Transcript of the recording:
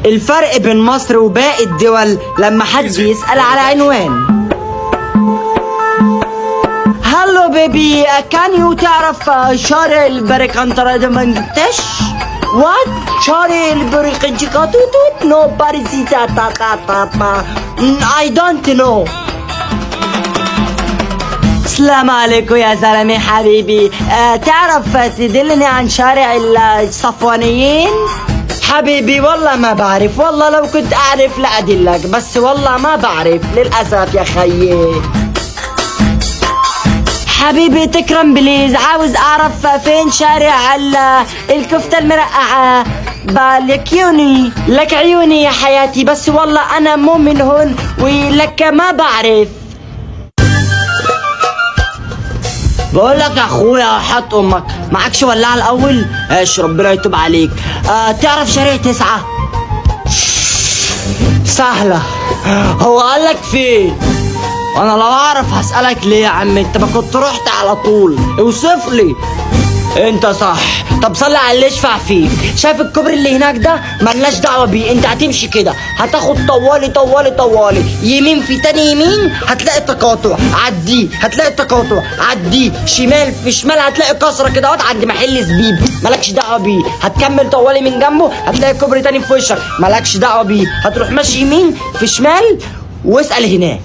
الفرق بين مصر وباقي الدول لما حد يسأل على عنوان. هلو بيبي، كان يو تعرف شارع البريكانترادمنتش؟ وات؟ شارع البريكانترادمنتش؟ نو باريسي تا تا تا تا تا. I don't know. السلام عليكم يا زلمة حبيبي، تعرف تدلني عن شارع الصفوانيين؟ حبيبي والله ما بعرف، والله لو كنت أعرف لأدلك، بس والله ما بعرف للأسف يا خيي. حبيبي تكرم بليز، عاوز أعرف فين شارع الكفتة المرقعة. بالكيوني لك عيوني يا حياتي، بس والله أنا مو من هون ولك ما بعرف. بقول لك يا اخويا حط امك، معكش ولاعه الاول؟ ايش ربنا يتوب عليك. تعرف شارع 9؟ سهله. هو قال لك فين؟ انا لو اعرف هسألك ليه يا عم، انت ما كنت رحت على طول. اوصف لي. انت صح. طب صلي على اللي يشفع فيك. شايف الكوبري اللي هناك ده؟ ملناش دعوه بيه، انت هتمشي كده هتاخد طوالي طوالي طوالي يمين، في تاني يمين هتلاقي تقاطع، عديه هتلاقي تقاطع، عديه شمال، في شمال هتلاقي كسره كده اهوت عند محل زبيب، مالكش دعوه بيه. هتكمل طوالي من جنبه هتلاقي كوبري تاني في وشك، مالكش دعوه بيه. هتروح ماشي يمين في شمال واسال هناك.